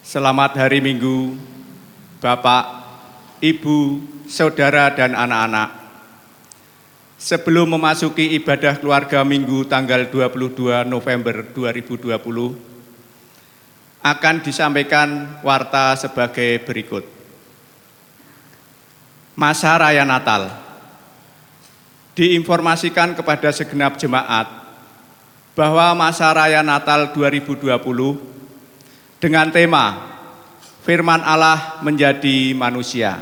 Selamat hari Minggu, Bapak, Ibu, Saudara, dan anak-anak. Sebelum memasuki ibadah keluarga Minggu tanggal 22 November 2020, akan disampaikan warta sebagai berikut. Masa Raya Natal. Diinformasikan kepada segenap jemaat bahwa masa Raya Natal 2020 dengan tema Firman Allah menjadi manusia.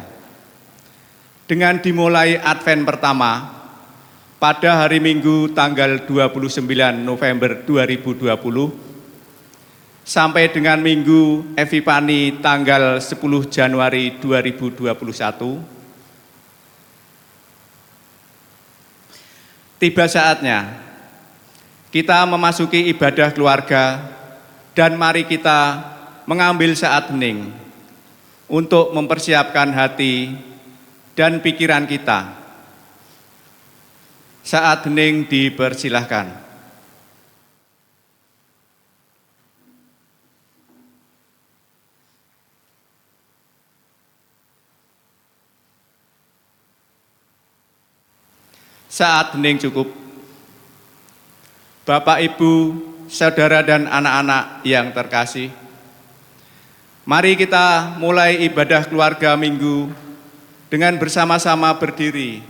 Dengan dimulai Advent pertama pada hari Minggu tanggal 29 November 2020 sampai dengan Minggu Epifani tanggal 10 Januari 2021, tiba saatnya kita memasuki ibadah keluarga. Dan mari kita mengambil saat hening untuk mempersiapkan hati dan pikiran kita. Saat hening dipersilahkan. Saat hening cukup. Bapak, Ibu, Saudara dan anak-anak yang terkasih, mari kita mulai ibadah keluarga Minggu dengan bersama-sama berdiri,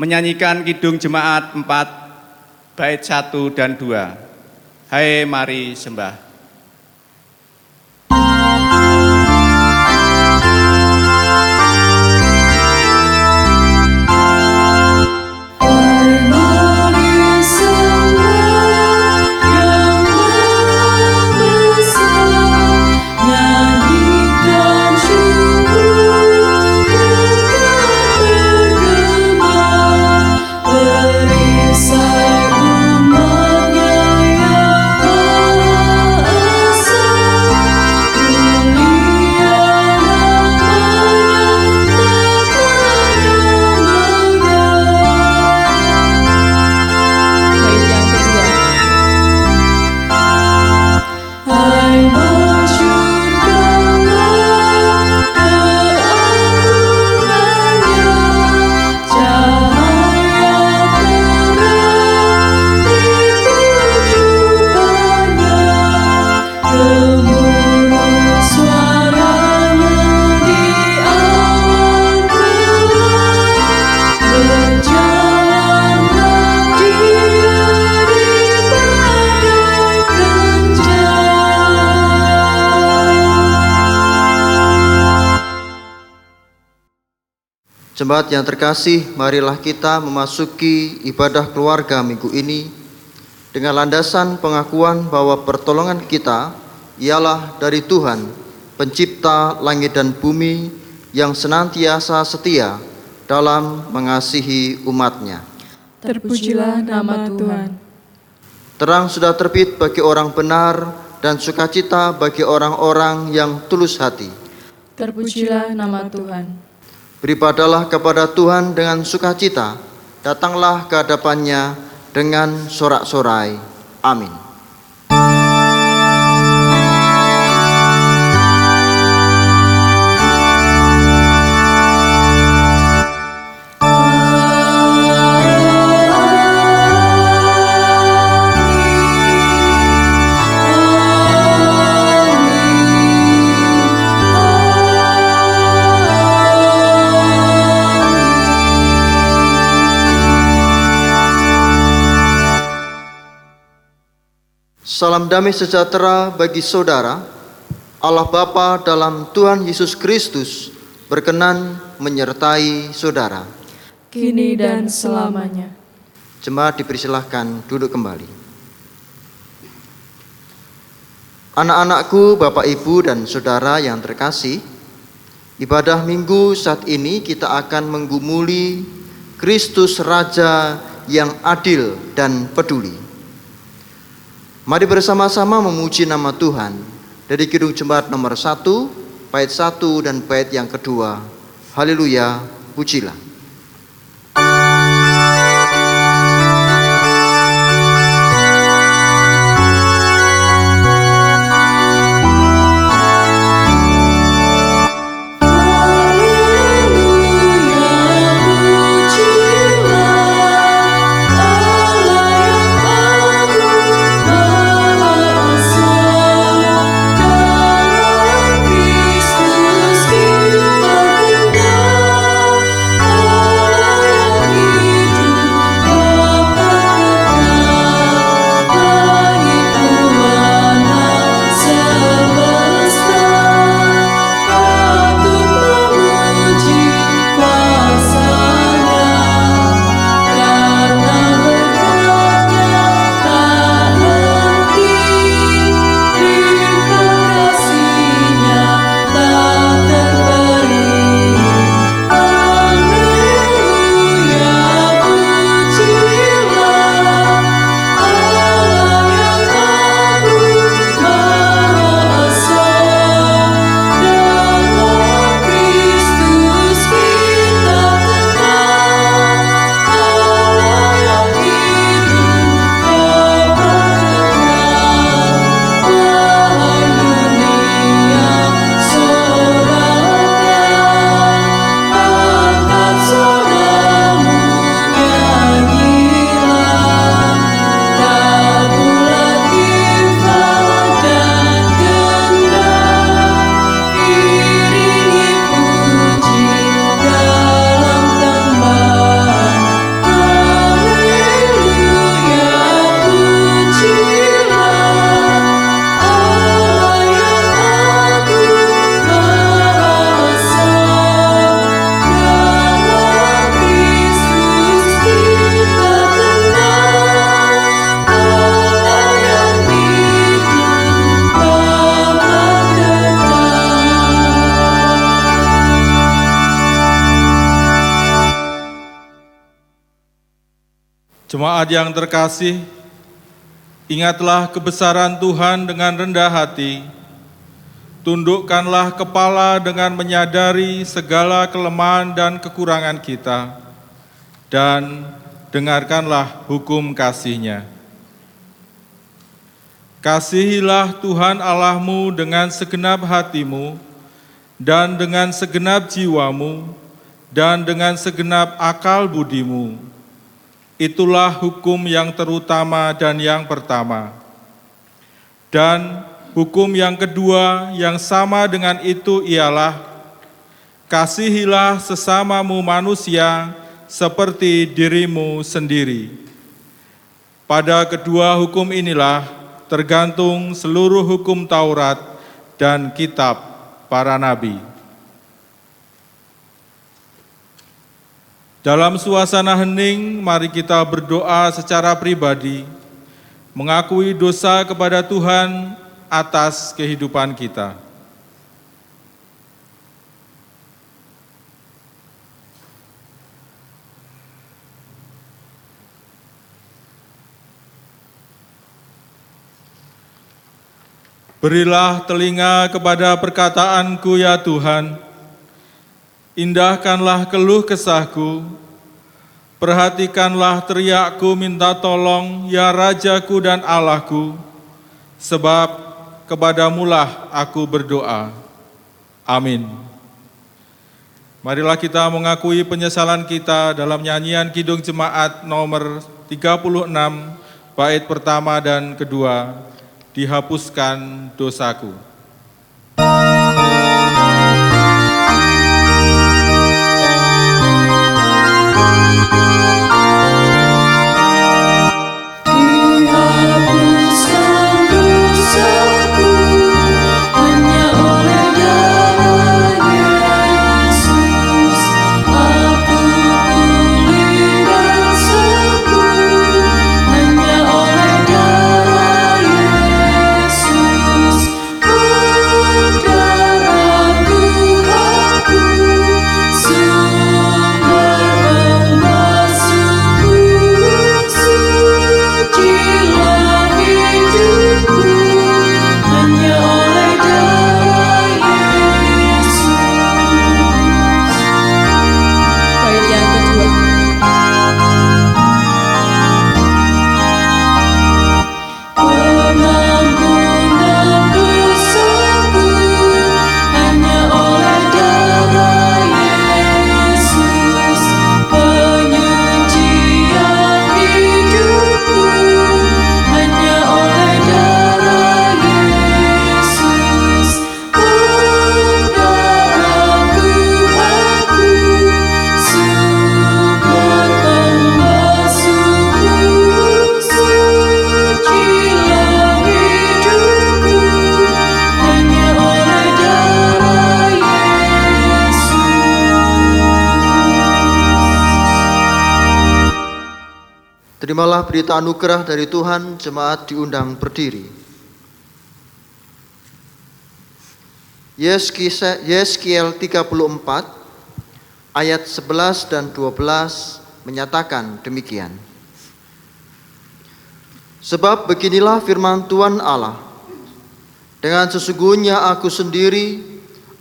menyanyikan Kidung Jemaat 4, bait 1 dan 2. Hai mari sembah. Jemaat yang terkasih, marilah kita memasuki ibadah keluarga minggu ini dengan landasan pengakuan bahwa pertolongan kita ialah dari Tuhan, pencipta langit dan bumi yang senantiasa setia dalam mengasihi umat-Nya. Terpujilah nama Tuhan. Terang sudah terbit bagi orang benar dan sukacita bagi orang-orang yang tulus hati. Terpujilah nama Tuhan. Beribadahlah kepada Tuhan dengan sukacita, datanglah ke hadapan-Nya dengan sorak-sorai. Amin. Salam damai sejahtera bagi saudara. Allah Bapa dalam Tuhan Yesus Kristus berkenan menyertai saudara, kini dan selamanya. Jemaat dipersilahkan duduk kembali. Anak-anakku, Bapak, Ibu, dan saudara yang terkasih, ibadah Minggu saat ini kita akan menggumuli Kristus Raja yang adil dan peduli. Mari bersama-sama memuji nama Tuhan dari Kidung Jemaat nomor 1, bait 1 dan bait yang kedua. Haleluya, pujilah. Jemaat yang terkasih, ingatlah kebesaran Tuhan dengan rendah hati. Tundukkanlah kepala dengan menyadari segala kelemahan dan kekurangan kita, dan dengarkanlah hukum kasih-Nya. Kasihilah Tuhan Allahmu dengan segenap hatimu, dan dengan segenap jiwamu, dan dengan segenap akal budimu. Itulah hukum yang terutama dan yang pertama. Dan hukum yang kedua yang sama dengan itu ialah, kasihilah sesamamu manusia seperti dirimu sendiri. Pada kedua hukum inilah tergantung seluruh hukum Taurat dan kitab para nabi. Dalam suasana hening, mari kita berdoa secara pribadi, mengakui dosa kepada Tuhan atas kehidupan kita. Berilah telinga kepada perkataanku ya Tuhan, indahkanlah keluh kesahku, perhatikanlah teriakku minta tolong ya Rajaku dan Allahku, sebab kepadamulah aku berdoa. Amin. Marilah kita mengakui penyesalan kita dalam nyanyian Kidung Jemaat nomor 36, bait pertama dan kedua, dihapuskan dosaku. Terimalah berita anugerah dari Tuhan, jemaat diundang berdiri. Yeskiel 34 ayat 11 dan 12 menyatakan demikian. Sebab beginilah firman Tuhan Allah, dengan sesungguhnya aku sendiri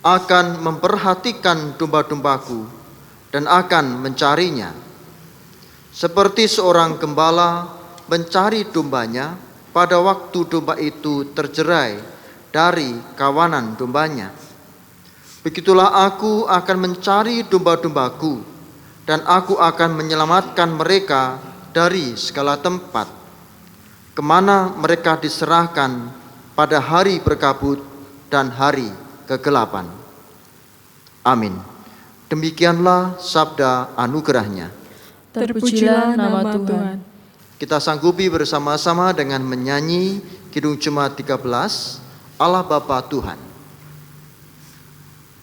akan memperhatikan domba-dombaku dan akan mencarinya. Seperti seorang gembala mencari dombanya pada waktu domba itu terjerai dari kawanan dombanya. Begitulah aku akan mencari domba-dombaku, dan aku akan menyelamatkan mereka dari segala tempat, kemana mereka diserahkan pada hari berkabut dan hari kegelapan. Amin. Demikianlah sabda anugerahnya. Terpujilah nama Tuhan. Kita sanggupi bersama-sama dengan menyanyi Kidung Jemaat 13, Allah Bapa Tuhan.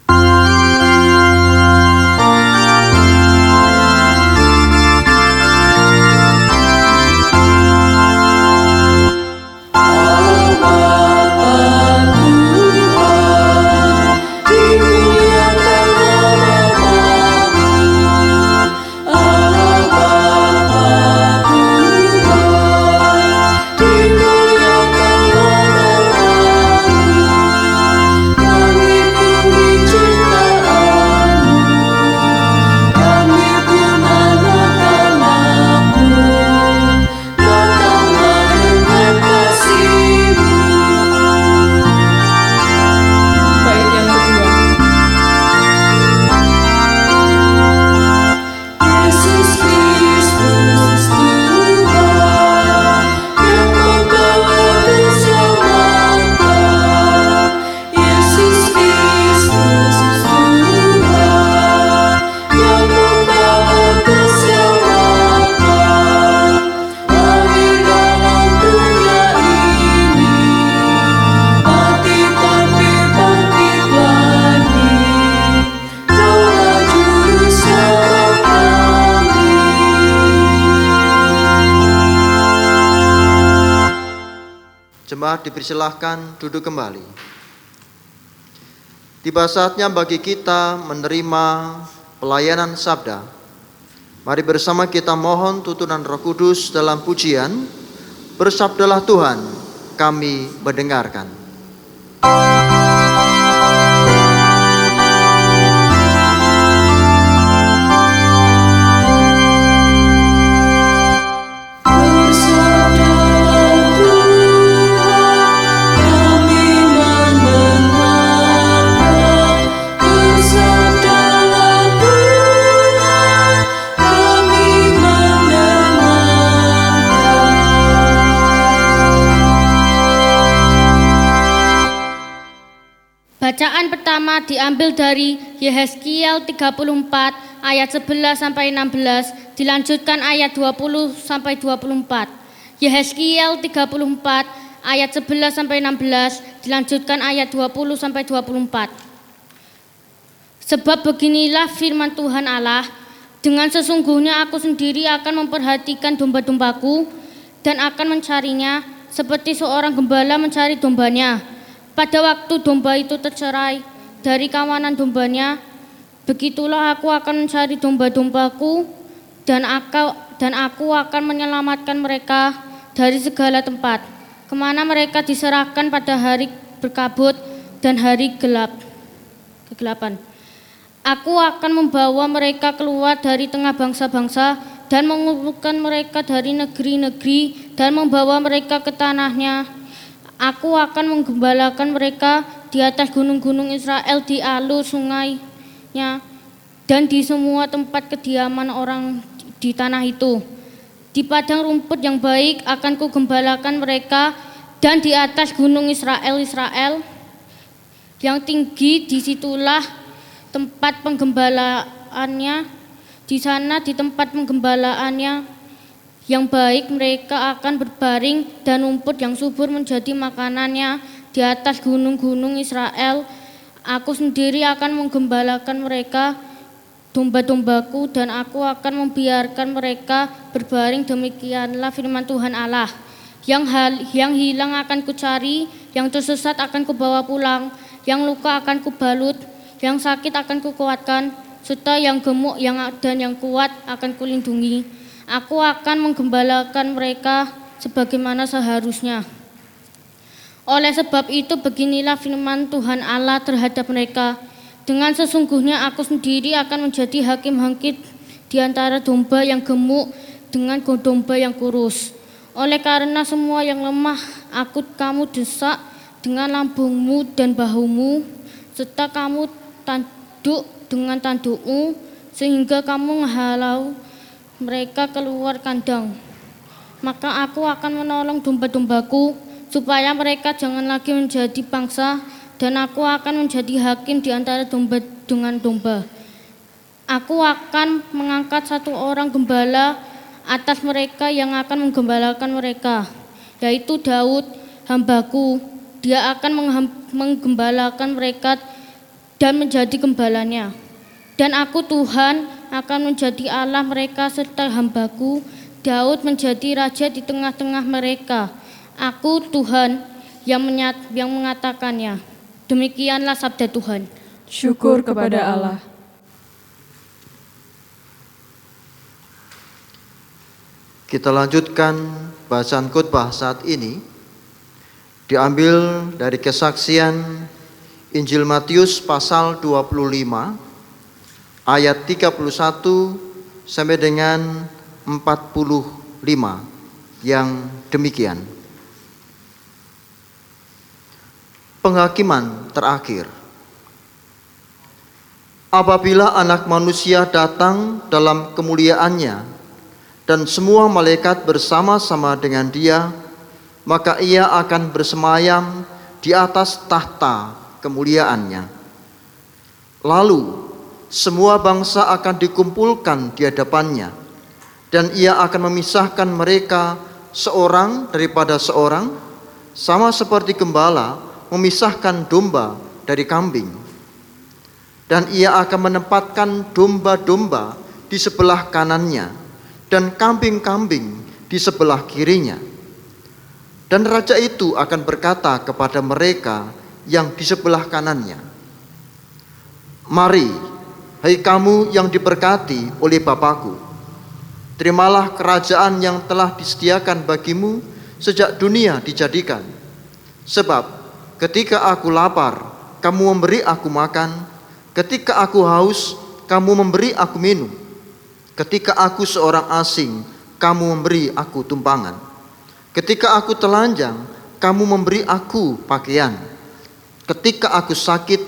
Allah Bapa Jemaat dipersilahkan duduk kembali. Tiba saatnya bagi kita menerima pelayanan sabda. Mari bersama kita mohon tuntunan Roh Kudus dalam pujian, "Bersabdalah Tuhan, kami mendengarkan." Bacaan pertama diambil dari Yehezkiel 34 ayat 11 sampai 16, dilanjutkan ayat 20 sampai 24. Yehezkiel 34 ayat 11 sampai 16, dilanjutkan ayat 20 sampai 24. Sebab beginilah firman Tuhan Allah, dengan sesungguhnya aku sendiri akan memperhatikan domba-dombaku dan akan mencarinya seperti seorang gembala mencari dombanya. Pada waktu domba itu tercerai dari kawanan dombanya, begitulah aku akan mencari domba-dombaku dan aku akan menyelamatkan mereka dari segala tempat, kemana mereka diserahkan pada hari berkabut dan hari kegelapan. Aku akan membawa mereka keluar dari tengah bangsa-bangsa dan mengumpulkan mereka dari negeri-negeri dan membawa mereka ke tanahnya. Aku akan menggembalakan mereka di atas gunung-gunung Israel, di alur sungainya, dan di semua tempat kediaman orang di tanah itu. Di padang rumput yang baik akan kugembalakan mereka, dan di atas gunung Israel yang tinggi, disitulah tempat penggembalaannya. Di sana di tempat penggembalaannya yang baik mereka akan berbaring dan rumput yang subur menjadi makanannya di atas gunung-gunung Israel. Aku sendiri akan menggembalakan mereka, domba-dombaku, dan aku akan membiarkan mereka berbaring. Demikianlah firman Tuhan Allah. Yang hilang akan kucari, yang tersesat akan kubawa pulang, yang luka akan kubalut, yang sakit akan kukuatkan, serta yang gemuk dan yang kuat akan kulindungi. Aku akan menggembalakan mereka sebagaimana seharusnya. Oleh sebab itu beginilah firman Tuhan Allah terhadap mereka. Dengan sesungguhnya aku sendiri akan menjadi hakim di antara domba yang gemuk dengan domba yang kurus. Oleh karena semua yang lemah kamu desak dengan lambungmu dan bahumu, serta kamu tanduk dengan tandukmu, sehingga kamu menghalau mereka keluar kandang. Maka aku akan menolong domba-dombaku supaya mereka jangan lagi menjadi bangsa, dan aku akan menjadi hakim di antara domba dengan domba. Aku akan mengangkat satu orang gembala atas mereka yang akan menggembalakan mereka, yaitu Daud hambaku. Dia akan menggembalakan mereka dan menjadi gembalanya. Dan aku Tuhan akan menjadi Allah mereka, serta hambaku Daud menjadi raja di tengah-tengah mereka. Aku Tuhan yang mengatakannya. Demikianlah sabda Tuhan. Syukur kepada Allah. Kita lanjutkan bacaan khotbah saat ini. Diambil dari kesaksian Injil Matius pasal 25 ayat 31 sampai dengan 45 yang demikian. Penghakiman terakhir. Apabila Anak Manusia datang dalam kemuliaannya dan semua malaikat bersama-sama dengan Dia, maka Ia akan bersemayam di atas tahta kemuliaannya. Lalu semua bangsa akan dikumpulkan di hadapannya, dan Ia akan memisahkan mereka seorang daripada seorang, sama seperti gembala memisahkan domba dari kambing. Dan Ia akan menempatkan domba-domba di sebelah kanannya dan kambing-kambing di sebelah kirinya. Dan raja itu akan berkata kepada mereka yang di sebelah kanannya, "Mari, hai kamu yang diberkati oleh Bapakku, terimalah kerajaan yang telah disediakan bagimu sejak dunia dijadikan. Sebab ketika aku lapar, kamu memberi aku makan, ketika aku haus, kamu memberi aku minum, ketika aku seorang asing, kamu memberi aku tumpangan, ketika aku telanjang, kamu memberi aku pakaian, ketika aku sakit,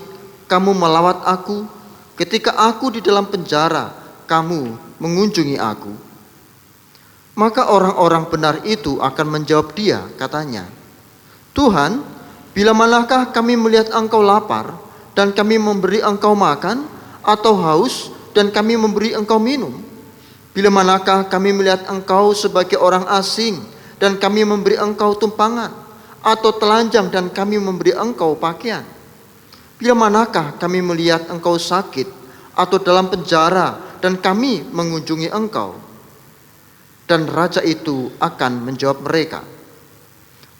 kamu melawat aku, ketika aku di dalam penjara, kamu mengunjungi aku." Maka orang-orang benar itu akan menjawab dia, katanya, "Tuhan, bila manakah kami melihat engkau lapar dan kami memberi engkau makan, atau haus dan kami memberi engkau minum? Bila manakah kami melihat engkau sebagai orang asing dan kami memberi engkau tumpangan, atau telanjang dan kami memberi engkau pakaian? Bila manakah kami melihat engkau sakit atau dalam penjara dan kami mengunjungi engkau?" Dan raja itu akan menjawab mereka,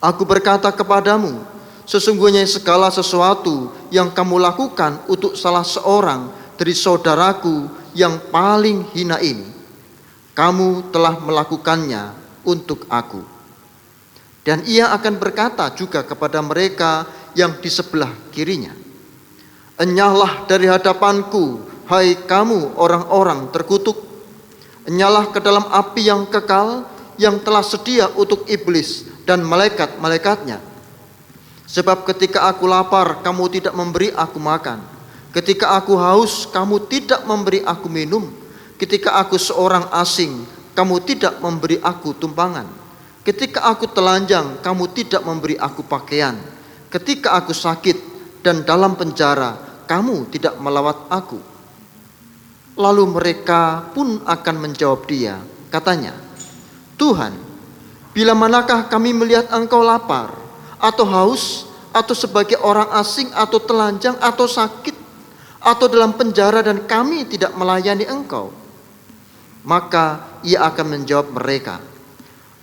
"Aku berkata kepadamu, sesungguhnya segala sesuatu yang kamu lakukan untuk salah seorang dari saudaraku yang paling hina ini, kamu telah melakukannya untuk aku." Dan ia akan berkata juga kepada mereka yang di sebelah kirinya, "Enyahlah dari hadapanku, hai kamu orang-orang terkutuk. Enyahlah ke dalam api yang kekal yang telah sedia untuk iblis dan malaikat-malaikatnya. Sebab ketika aku lapar, kamu tidak memberi aku makan. Ketika aku haus, kamu tidak memberi aku minum. Ketika aku seorang asing, kamu tidak memberi aku tumpangan. Ketika aku telanjang, kamu tidak memberi aku pakaian. Ketika aku sakit dan dalam penjara, kamu tidak melawat aku." Lalu mereka pun akan menjawab dia, katanya, "Tuhan, bila manakah kami melihat engkau lapar, atau haus, atau sebagai orang asing, atau telanjang, atau sakit, atau dalam penjara dan kami tidak melayani engkau?" Maka ia akan menjawab mereka,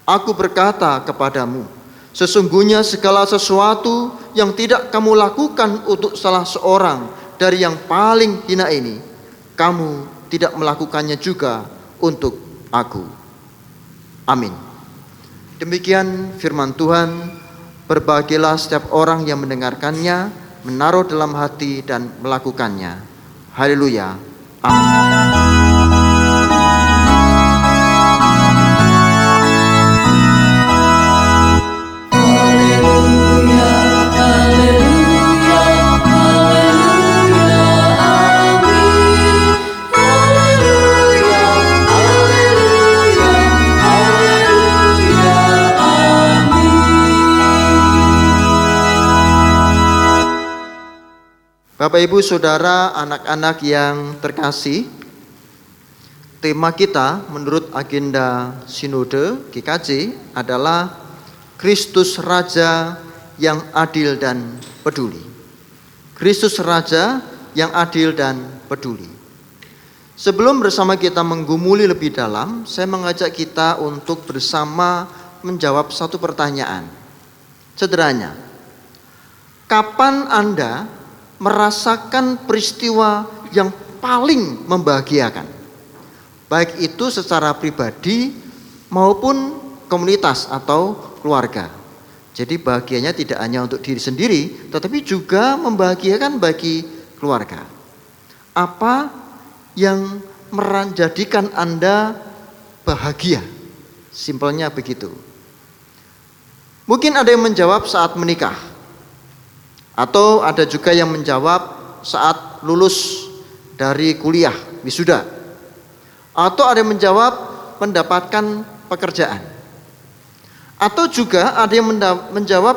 "Aku berkata kepadamu, sesungguhnya segala sesuatu yang tidak kamu lakukan untuk salah seorang dari yang paling hina ini, kamu tidak melakukannya juga untuk aku." Amin. Demikian firman Tuhan. Berbahagialah setiap orang yang mendengarkannya, menaruh dalam hati dan melakukannya. Haleluya. Amin. Bapak, Ibu, Saudara, anak-anak yang terkasih, tema kita menurut agenda Sinode GKJ adalah Kristus Raja yang adil dan peduli. Kristus Raja yang adil dan peduli. Sebelum bersama kita menggumuli lebih dalam, saya mengajak kita untuk bersama menjawab satu pertanyaan. Sederhana, kapan Anda merasakan peristiwa yang paling membahagiakan, baik itu secara pribadi maupun komunitas atau keluarga? Jadi bahagianya tidak hanya untuk diri sendiri, tetapi juga membahagiakan bagi keluarga. Apa yang menjadikan Anda bahagia? Simpelnya begitu. Mungkin ada yang menjawab saat menikah, atau ada juga yang menjawab saat lulus dari kuliah, wisuda. Atau ada yang menjawab mendapatkan pekerjaan. Atau juga ada yang menjawab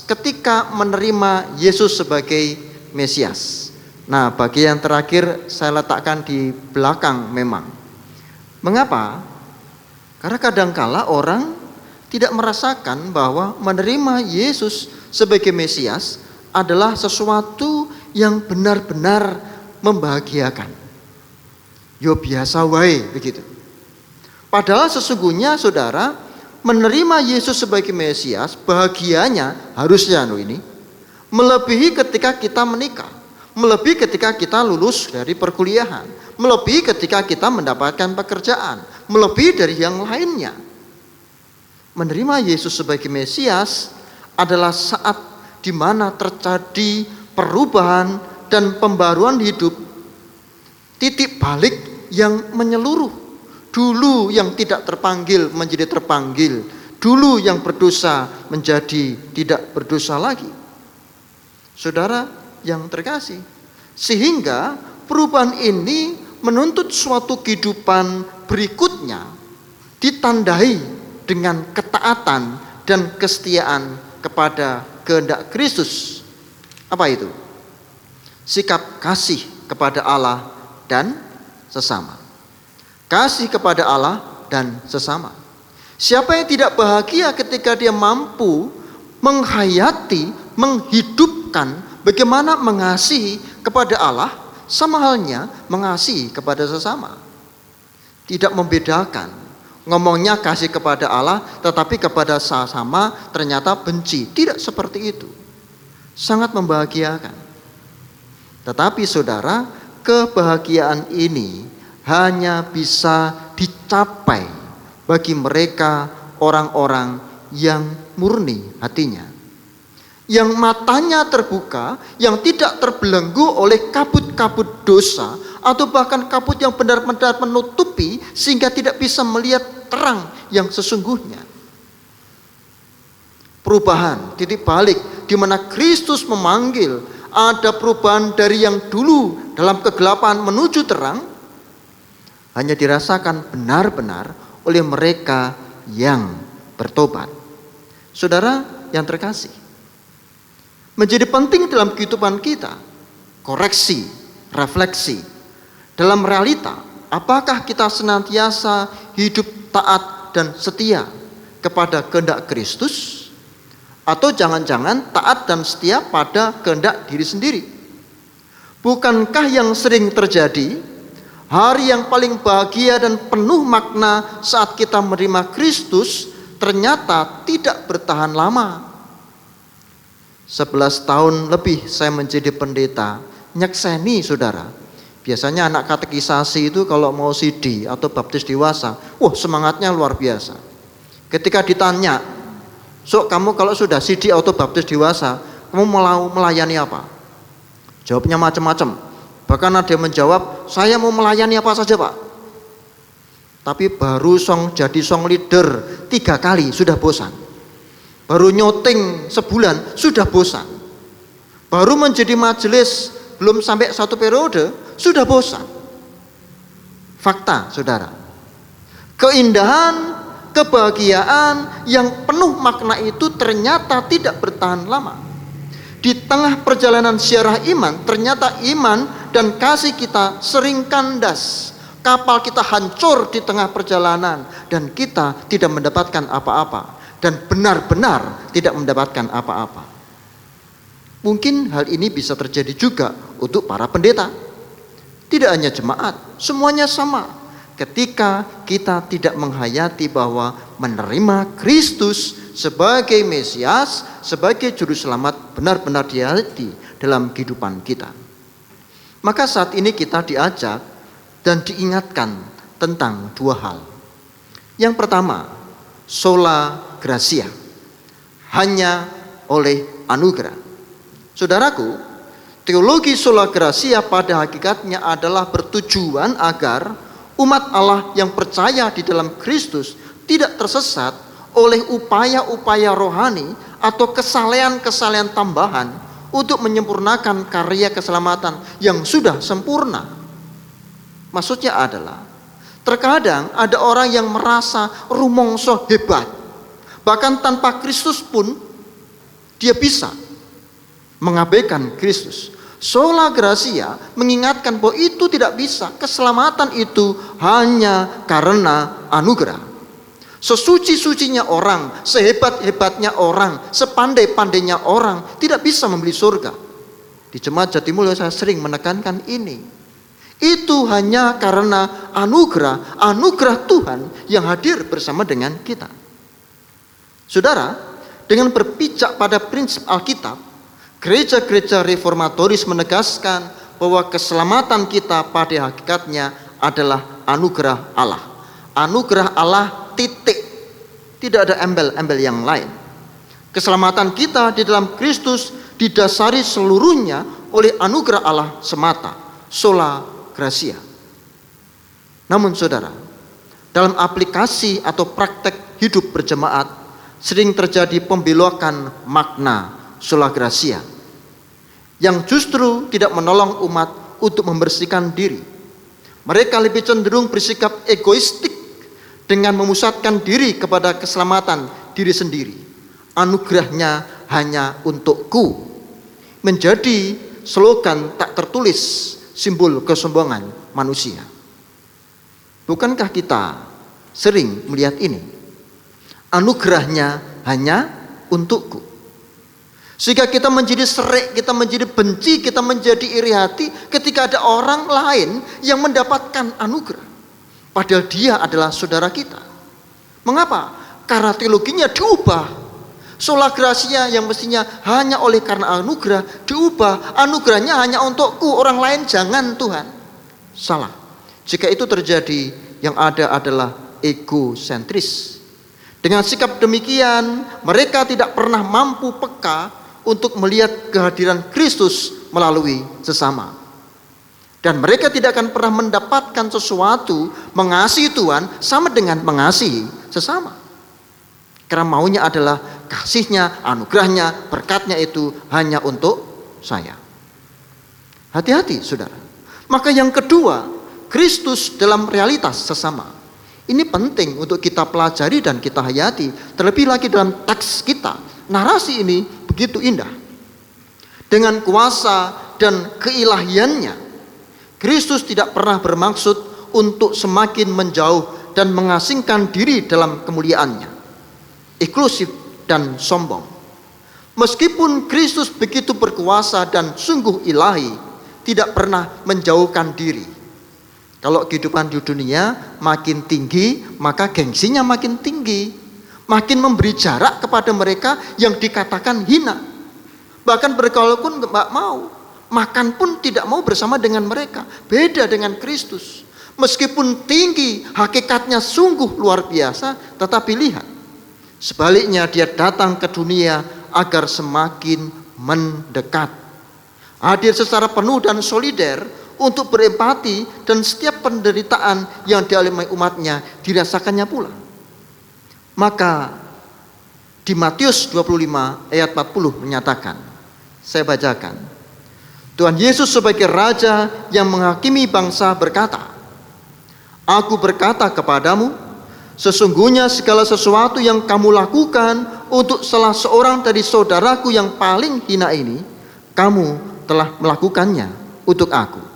ketika menerima Yesus sebagai Mesias. Nah, bagi yang terakhir saya letakkan di belakang memang. Mengapa? Karena kadangkala orang tidak merasakan bahwa menerima Yesus sebagai Mesias adalah sesuatu yang benar-benar membahagiakan. Yo biasa wae begitu. Padahal sesungguhnya saudara, menerima Yesus sebagai Mesias, bahagianya harusnya ini melebihi ketika kita menikah, melebihi ketika kita lulus dari perkuliahan, melebihi ketika kita mendapatkan pekerjaan, melebihi dari yang lainnya. Menerima Yesus sebagai Mesias adalah saat di mana terjadi perubahan dan pembaruan hidup, titik balik yang menyeluruh. Dulu yang tidak terpanggil menjadi terpanggil, dulu yang berdosa menjadi tidak berdosa lagi. Saudara yang terkasih, sehingga perubahan ini menuntut suatu kehidupan berikutnya ditandai dengan ketaatan dan kesetiaan kepada kehendak Kristus. Apa itu? Sikap kasih kepada Allah dan sesama. Kasih kepada Allah dan sesama. Siapa yang tidak bahagia ketika dia mampu menghayati, menghidupkan bagaimana mengasihi kepada Allah, sama halnya mengasihi kepada sesama. Tidak membedakan. Ngomongnya kasih kepada Allah, tetapi kepada sesama ternyata benci. Tidak seperti itu. Sangat membahagiakan. Tetapi saudara, kebahagiaan ini hanya bisa dicapai bagi mereka orang-orang yang murni hatinya, yang matanya terbuka, yang tidak terbelenggu oleh kabut-kabut dosa, atau bahkan kabut yang benar-benar menutupi sehingga tidak bisa melihat terang yang sesungguhnya. Perubahan, titik balik di mana Kristus memanggil, ada perubahan dari yang dulu dalam kegelapan menuju terang, hanya dirasakan benar-benar oleh mereka yang bertobat. Saudara yang terkasih, menjadi penting dalam kehidupan kita koreksi, refleksi dalam realita. Apakah kita senantiasa hidup taat dan setia kepada kehendak Kristus, atau jangan-jangan taat dan setia pada kehendak diri sendiri? Bukankah yang sering terjadi, hari yang paling bahagia dan penuh makna saat kita menerima Kristus ternyata tidak bertahan lama? 11 tahun lebih saya menjadi pendeta, nyekseni saudara. Biasanya anak katekisasi itu kalau mau CD atau baptis dewasa, semangatnya luar biasa. Ketika ditanya, kamu kalau sudah CD atau baptis dewasa, kamu mau melayani apa? Jawabnya macam-macam. Bahkan ada yang menjawab, saya mau melayani apa saja Pak. Tapi baru jadi song leader 3 kali sudah bosan. Baru nyoting sebulan sudah bosan. Baru menjadi majelis belum sampai 1 periode sudah bosan. Fakta saudara, keindahan, kebahagiaan yang penuh makna itu ternyata tidak bertahan lama. Di tengah perjalanan siarah iman, ternyata iman dan kasih kita sering kandas. Kapal kita hancur di tengah perjalanan dan kita tidak mendapatkan apa-apa, dan benar-benar tidak mendapatkan apa-apa. Mungkin hal ini bisa terjadi juga untuk para pendeta. Tidak hanya jemaat, semuanya sama. Ketika kita tidak menghayati bahwa menerima Kristus sebagai Mesias, sebagai juru selamat benar-benar dihayati dalam kehidupan kita. Maka saat ini kita diajak dan diingatkan tentang 2 hal. Yang pertama, sola gratia, hanya oleh anugerah. Saudaraku, teologi sola gratia pada hakikatnya adalah bertujuan agar umat Allah yang percaya di dalam Kristus tidak tersesat oleh upaya-upaya rohani atau kesalehan-kesalehan tambahan untuk menyempurnakan karya keselamatan yang sudah sempurna. Maksudnya adalah, terkadang ada orang yang merasa rumongso hebat, bahkan tanpa Kristus pun dia bisa mengabaikan Kristus. Sola gratia mengingatkan bahwa itu tidak bisa. Keselamatan itu hanya karena anugerah. Sesuci-sucinya orang, sehebat-hebatnya orang, sepandai-pandainya orang tidak bisa membeli surga. Di Jemaat Jatimulyo saya sering menekankan ini. Itu hanya karena anugerah Tuhan yang hadir bersama dengan kita. Saudara, dengan berpijak pada prinsip Alkitab, gereja-gereja reformatoris menegaskan bahwa keselamatan kita pada hakikatnya adalah anugerah Allah. Anugerah Allah, titik. Tidak ada embel-embel yang lain. Keselamatan kita di dalam Kristus didasari seluruhnya oleh anugerah Allah semata, sola gratia. Namun saudara, dalam aplikasi atau praktek hidup berjemaat sering terjadi pembelokan makna sola gratia yang justru tidak menolong umat untuk membersihkan diri. Mereka lebih cenderung bersikap egoistik dengan memusatkan diri kepada keselamatan diri sendiri. Anugerahnya hanya untukku menjadi slogan tak tertulis, simbol kesombongan manusia. Bukankah kita sering melihat ini? Anugerahnya hanya untukku. Sehingga kita menjadi serik, kita menjadi benci, kita menjadi iri hati ketika ada orang lain yang mendapatkan anugerah. Padahal dia adalah saudara kita. Mengapa? Karena teologinya diubah. Sola gratia yang mestinya hanya oleh karena anugerah diubah. Anugerahnya hanya untukku, orang lain jangan Tuhan. Salah. Jika itu terjadi, yang ada adalah egosentris. Dengan sikap demikian, mereka tidak pernah mampu peka untuk melihat kehadiran Kristus melalui sesama. Dan mereka tidak akan pernah mendapatkan sesuatu mengasihi Tuhan sama dengan mengasihi sesama. Karena maunya adalah kasihnya, anugerahnya, berkatnya itu hanya untuk saya. Hati-hati saudara. Maka yang kedua, Kristus dalam realitas sesama. Ini penting untuk kita pelajari dan kita hayati. Terlebih lagi dalam teks kita. Narasi ini begitu indah. Dengan kuasa dan keilahiannya, Kristus tidak pernah bermaksud untuk semakin menjauh dan mengasingkan diri dalam kemuliaannya, eksklusif dan sombong. Meskipun Kristus begitu berkuasa dan sungguh ilahi, tidak pernah menjauhkan diri. Kalau kehidupan di dunia makin tinggi, maka gengsinya makin tinggi. Makin memberi jarak kepada mereka yang dikatakan hina. Bahkan bergaul pun gak mau. Makan pun tidak mau bersama dengan mereka. Beda dengan Kristus. Meskipun tinggi, hakikatnya sungguh luar biasa, tetapi lihat. Sebaliknya dia datang ke dunia agar semakin mendekat. Hadir secara penuh dan solider untuk berempati, dan setiap penderitaan yang dialami umatnya dirasakannya pula. Maka di Matius 25 ayat 40 menyatakan, saya bacakan. Tuhan Yesus sebagai Raja yang menghakimi bangsa berkata, Aku berkata kepadamu, sesungguhnya segala sesuatu yang kamu lakukan untuk salah seorang dari saudaraku yang paling hina ini, kamu telah melakukannya untuk aku.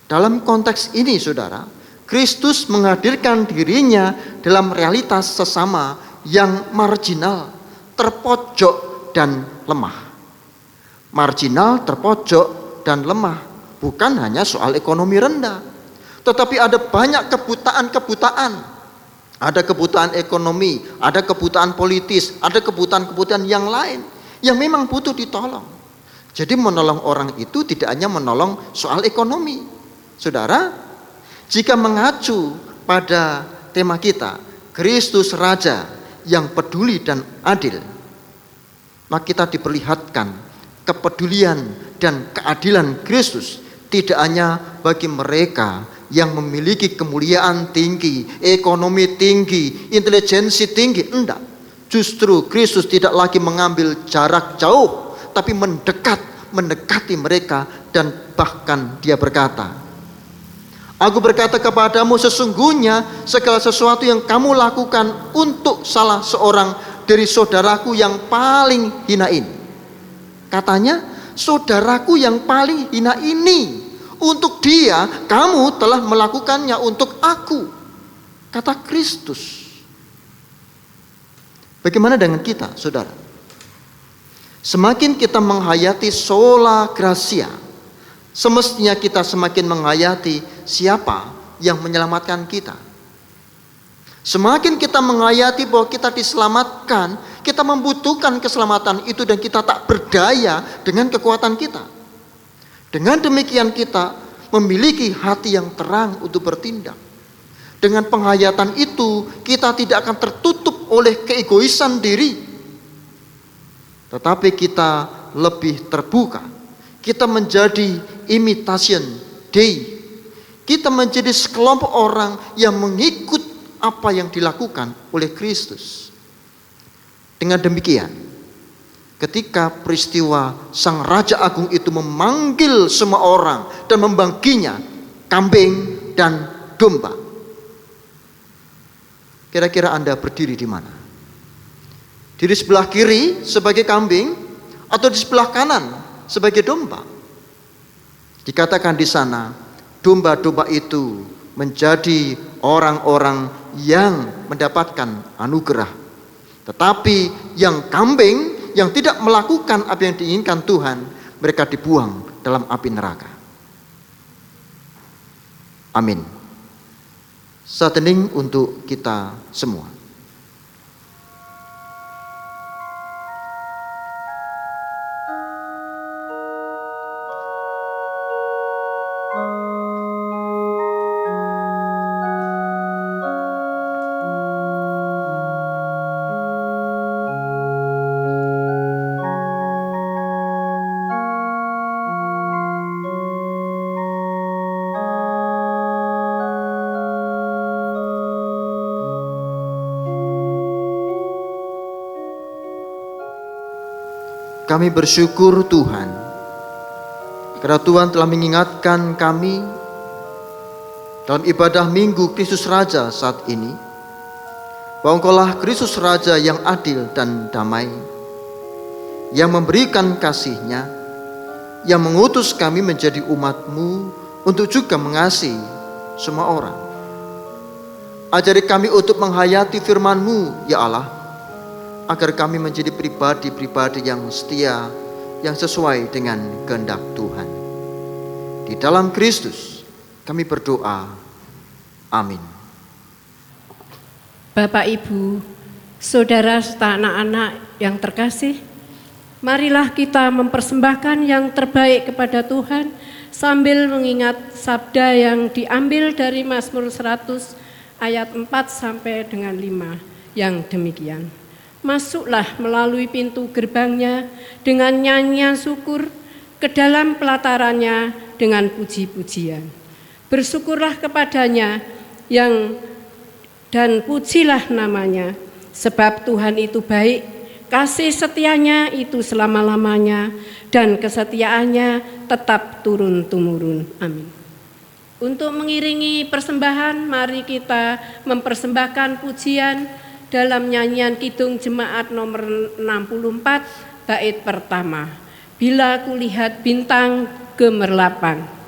Dalam konteks ini saudara, Kristus menghadirkan dirinya dalam realitas sesama yang marginal, terpojok dan lemah. Marginal, terpojok dan lemah bukan hanya soal ekonomi rendah, tetapi ada banyak kebutaan-kebutaan. Ada kebutaan ekonomi, ada kebutaan politis, ada kebutaan-kebutaan yang lain yang memang butuh ditolong. Jadi menolong orang itu tidak hanya menolong soal ekonomi. Saudara, jika mengacu pada tema kita, Kristus Raja yang peduli dan adil, maka kita diperlihatkan kepedulian dan keadilan Kristus tidak hanya bagi mereka yang memiliki kemuliaan tinggi, ekonomi tinggi, intelijensi tinggi, enggak. Justru Kristus tidak lagi mengambil jarak jauh, tapi mendekati mereka, dan bahkan dia berkata, Aku berkata kepadamu, sesungguhnya segala sesuatu yang kamu lakukan untuk salah seorang dari saudaraku yang paling hina ini. Katanya, saudaraku yang paling hina ini, untuk dia kamu telah melakukannya untuk aku. Kata Kristus. Bagaimana dengan kita, saudara? Semakin kita menghayati sola gratia, semestinya kita semakin menghayati siapa yang menyelamatkan kita. Semakin kita menghayati bahwa kita diselamatkan, kita membutuhkan keselamatan itu dan kita tak berdaya dengan kekuatan kita. Dengan demikian kita memiliki hati yang terang untuk bertindak. Dengan penghayatan itu kita tidak akan tertutup oleh keegoisan diri, tetapi kita lebih terbuka. Kita menjadi imitation Dei. Kita menjadi sekelompok orang yang mengikut apa yang dilakukan oleh Kristus. Dengan demikian, ketika peristiwa Sang Raja Agung itu memanggil semua orang dan membaginya kambing dan domba, kira-kira Anda berdiri di mana? Di sebelah kiri sebagai kambing atau di sebelah kanan sebagai domba? Dikatakan di sana, domba-domba itu menjadi orang-orang yang mendapatkan anugerah. Tetapi yang kambing yang tidak melakukan apa yang diinginkan Tuhan, mereka dibuang dalam api neraka. Amin. Saat hening untuk kita semua. Kami bersyukur Tuhan, karena Tuhan telah mengingatkan kami dalam ibadah Minggu Kristus Raja saat ini, bahwa Engkaulah Kristus Raja yang adil dan damai, yang memberikan kasih-Nya, yang mengutus kami menjadi umat-Mu untuk juga mengasihi semua orang. Ajari kami untuk menghayati firman-Mu, ya Allah, agar kami menjadi pribadi-pribadi yang setia, yang sesuai dengan kehendak Tuhan. Di dalam Kristus kami berdoa. Amin. Bapak, Ibu, saudara serta anak-anak yang terkasih, marilah kita mempersembahkan yang terbaik kepada Tuhan sambil mengingat sabda yang diambil dari Mazmur 100 ayat 4 sampai dengan 5 yang demikian. Masuklah melalui pintu gerbangnya dengan nyanyian syukur, ke dalam pelatarannya dengan puji-pujian. Bersyukurlah kepadanya dan pujilah namanya, sebab Tuhan itu baik, kasih setianya itu selama-lamanya, dan kesetiaannya tetap turun-temurun. Amin. Untuk mengiringi persembahan, mari kita mempersembahkan pujian dalam nyanyian Kidung Jemaat nomor 64 bait pertama, Bila Kulihat Bintang Gemerlapan.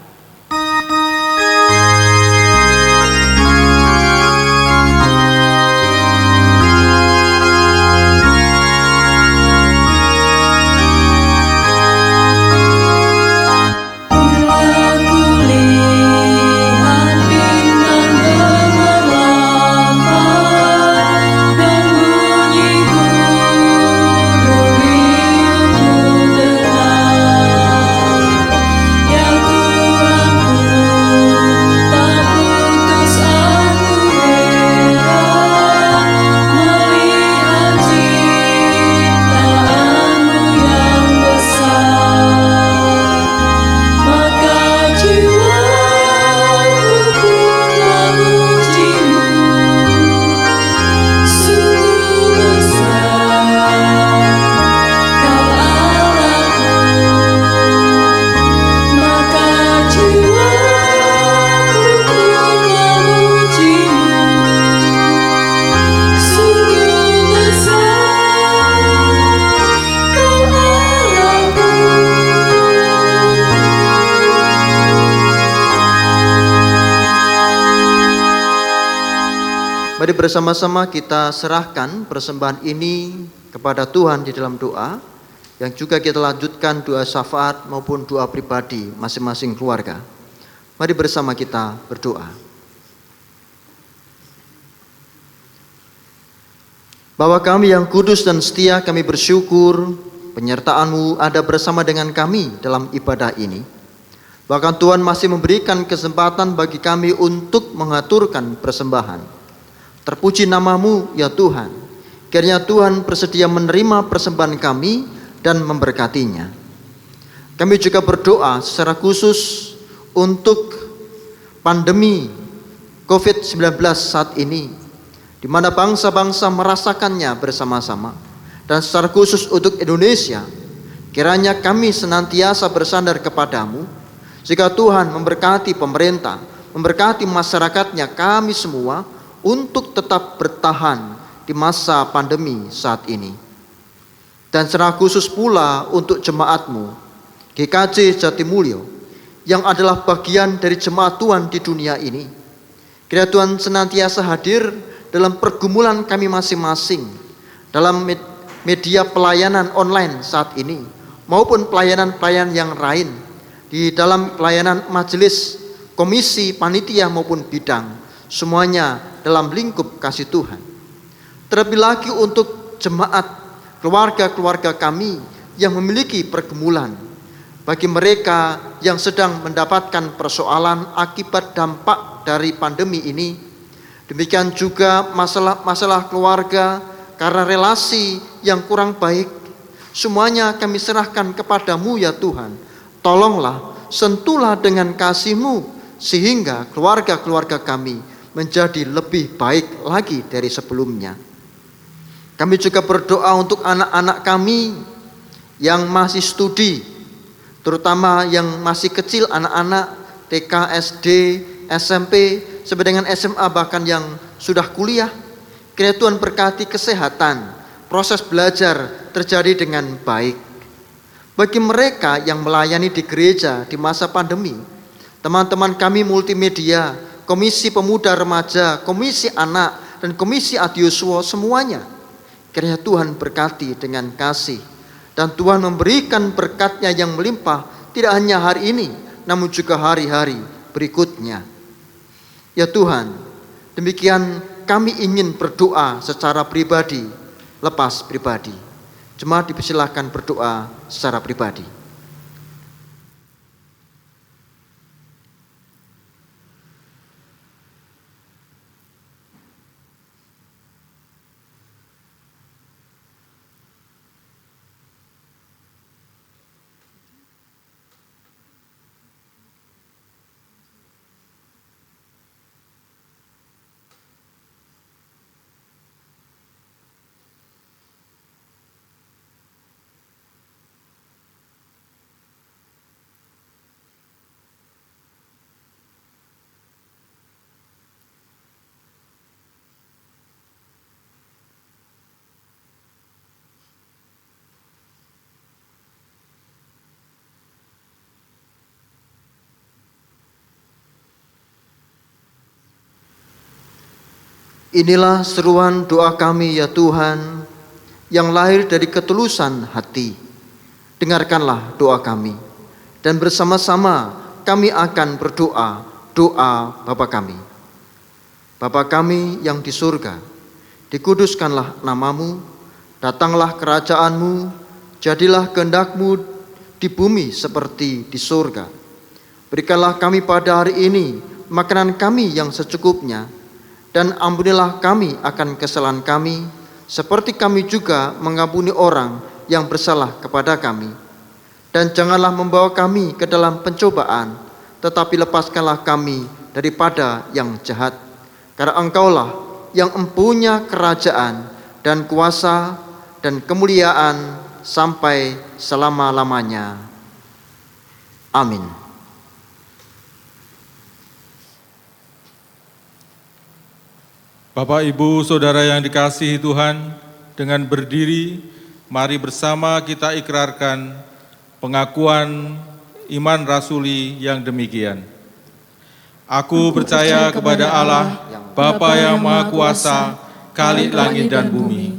Mari bersama-sama kita serahkan persembahan ini kepada Tuhan di dalam doa, yang juga kita lanjutkan doa syafaat maupun doa pribadi masing-masing keluarga. Mari bersama kita berdoa. Bapa kami yang kudus dan setia, kami bersyukur penyertaan-Mu ada bersama dengan kami dalam ibadah ini. Bahkan Tuhan masih memberikan kesempatan bagi kami untuk mengaturkan persembahan. Terpuji nama-Mu ya Tuhan. Kiranya Tuhan bersedia menerima persembahan kami dan memberkatinya. Kami juga berdoa secara khusus untuk pandemi COVID-19 saat ini, di mana bangsa-bangsa merasakannya bersama-sama. Dan secara khusus untuk Indonesia, kiranya kami senantiasa bersandar kepadamu. Jika Tuhan memberkati pemerintah, memberkati masyarakatnya, kami semua untuk tetap bertahan di masa pandemi saat ini. Dan secara khusus pula untuk jemaat-Mu, GKJ Jatimulyo, yang adalah bagian dari jemaat Tuhan di dunia ini. Kiranya Tuhan senantiasa hadir dalam pergumulan kami masing-masing, dalam media pelayanan online saat ini, maupun pelayanan-pelayanan yang lain, di dalam pelayanan majelis, komisi, panitia maupun bidang, semuanya dalam lingkup kasih Tuhan. Terlebih lagi untuk jemaat, keluarga-keluarga kami yang memiliki pergumulan, bagi mereka yang sedang mendapatkan persoalan akibat dampak dari pandemi ini. Demikian juga masalah keluarga karena relasi yang kurang baik. Semuanya kami serahkan kepadamu ya Tuhan. Tolonglah, sentuhlah dengan kasih-Mu, sehingga keluarga-keluarga kami menjadi lebih baik lagi dari sebelumnya. Kami juga berdoa untuk anak-anak kami yang masih studi, terutama yang masih kecil, anak-anak TK, SD, SMP, sampai dengan SMA, bahkan yang sudah kuliah. Kiranya Tuhan berkati kesehatan, proses belajar terjadi dengan baik. Bagi mereka yang melayani di gereja di masa pandemi, teman-teman kami multimedia, komisi pemuda remaja, komisi anak, dan komisi adiuswa, semuanya kiranya Tuhan berkati dengan kasih. Dan Tuhan memberikan berkat-Nya yang melimpah, tidak hanya hari ini, namun juga hari-hari berikutnya. Ya Tuhan, demikian kami ingin berdoa secara pribadi, lepas pribadi. Jemaat dipersilakan berdoa secara pribadi. Inilah seruan doa kami ya Tuhan, yang lahir dari ketulusan hati. Dengarkanlah doa kami, dan bersama-sama kami akan berdoa doa Bapa kami. Bapa kami yang di surga, dikuduskanlah namamu, datanglah kerajaan-Mu, jadilah kehendak-Mu di bumi seperti di surga. Berikanlah kami pada hari ini makanan kami yang secukupnya, dan ampunilah kami akan kesalahan kami, seperti kami juga mengampuni orang yang bersalah kepada kami. Dan janganlah membawa kami ke dalam pencobaan, tetapi lepaskanlah kami daripada yang jahat. Karena Engkaulah yang empunya kerajaan dan kuasa dan kemuliaan sampai selama-lamanya. Amin. Bapak, Ibu, Saudara yang dikasihi Tuhan, dengan berdiri, mari bersama kita ikrarkan pengakuan iman rasuli yang demikian. Aku percaya kepada Allah, Bapa yang Maha Kuasa, Khalik langit dan bumi,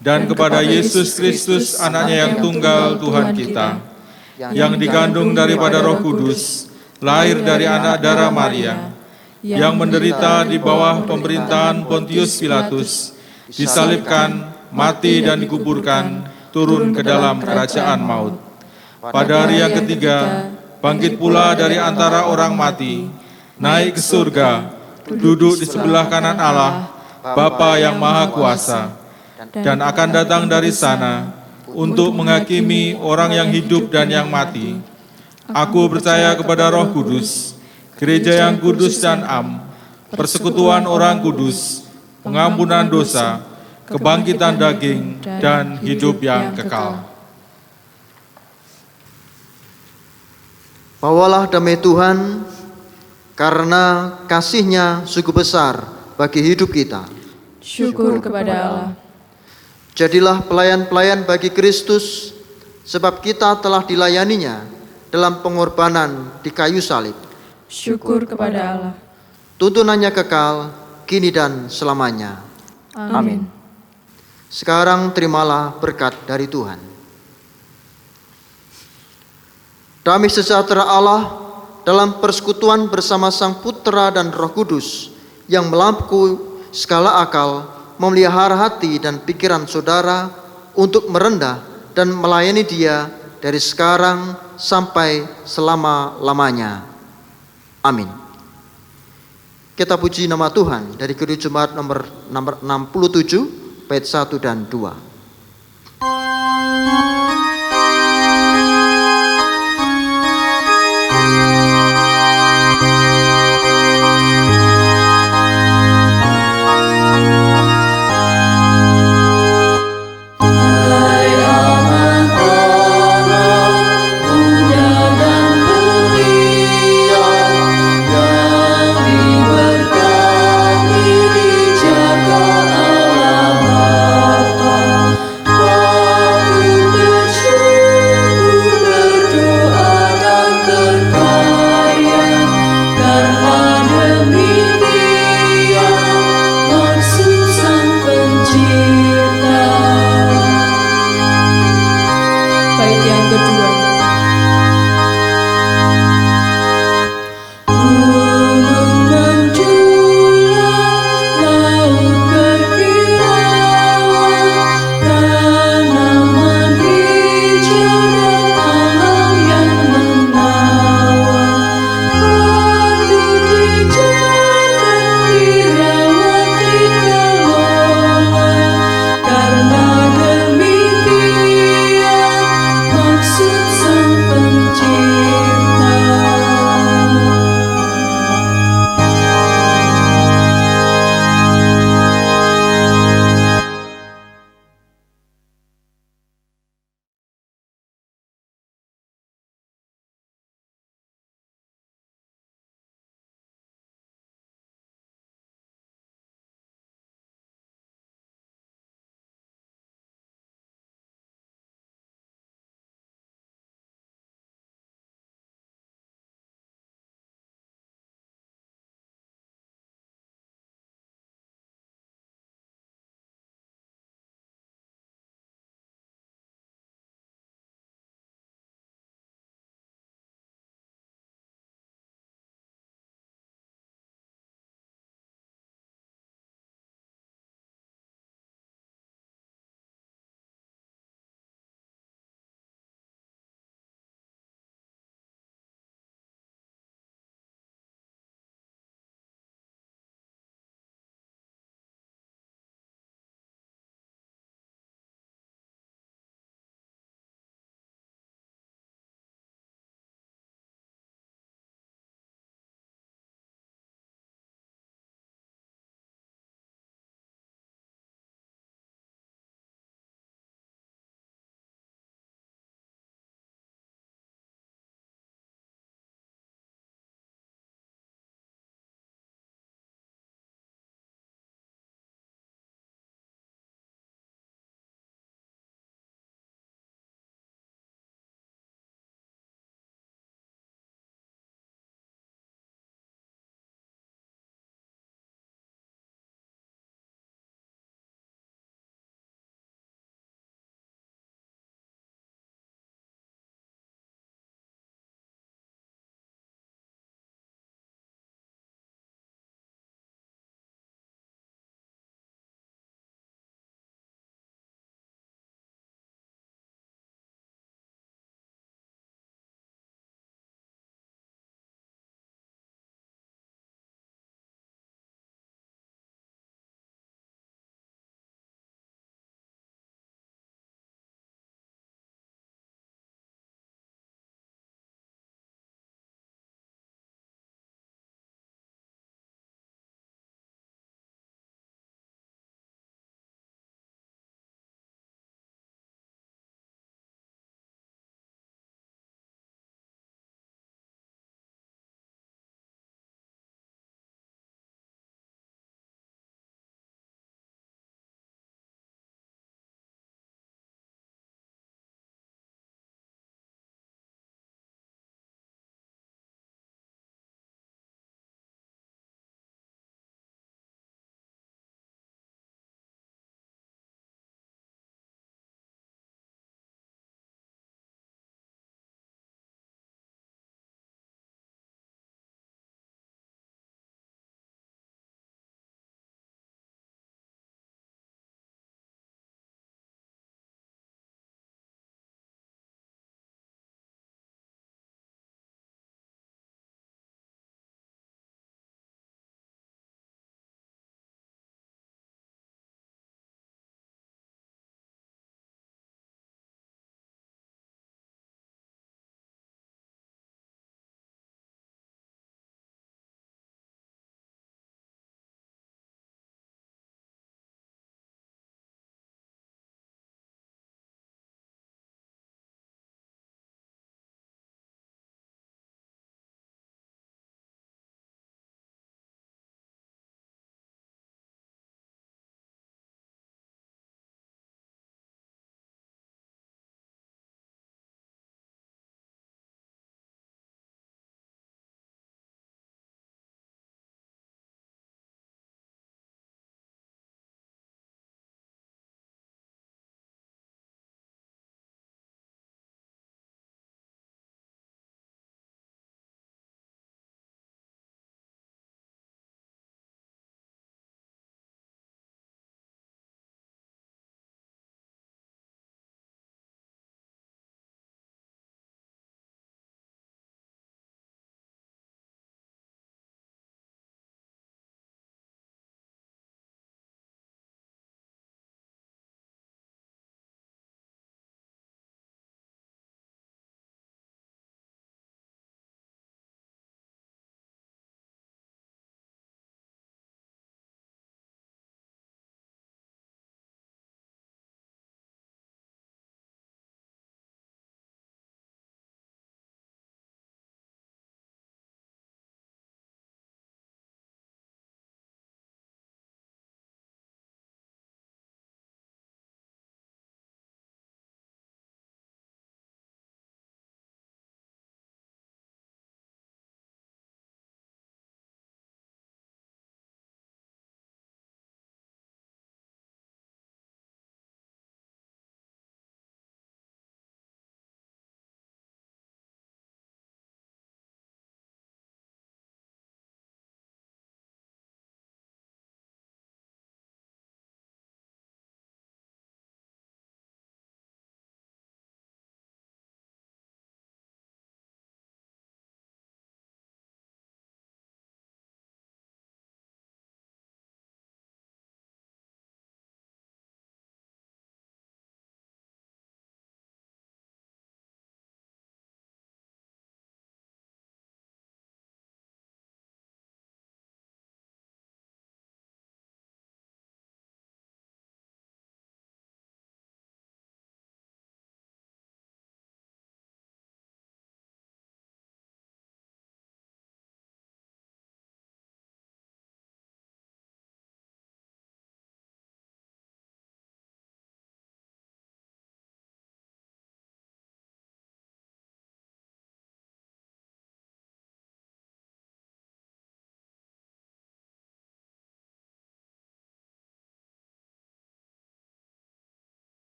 dan kepada Yesus Kristus, Anaknya yang tunggal Tuhan kita, yang dikandung daripada Roh Kudus, lahir dari anak darah Maria, yang menderita di bawah pemerintahan Pontius Pilatus, disalibkan, mati dan dikuburkan, turun ke dalam kerajaan maut. Pada hari yang ketiga, bangkit pula dari antara orang mati, naik ke surga, duduk di sebelah kanan Allah, Bapa yang Maha Kuasa, dan akan datang dari sana untuk menghakimi orang yang hidup dan yang mati. Aku percaya kepada Roh Kudus, gereja yang kudus dan am, persekutuan orang kudus, pengampunan dosa, kebangkitan daging, dan hidup yang kekal. Bawalah damai Tuhan, karena kasih-Nya sungguh besar bagi hidup kita. Syukur kepada Allah. Jadilah pelayan-pelayan bagi Kristus, sebab kita telah dilayaninya dalam pengorbanan di kayu salib. Syukur kepada Allah. Tuntunannya kekal, kini dan selamanya. Amin. Sekarang terimalah berkat dari Tuhan. Damai sejahtera Allah dalam persekutuan bersama Sang Putra dan Roh Kudus yang melampaui segala akal, memelihara hati dan pikiran saudara untuk merendah dan melayani Dia dari sekarang sampai selama-lamanya. Amin. Kita puji nama Tuhan dari Kidung Jemaat nomor 67 bait 1 dan 2.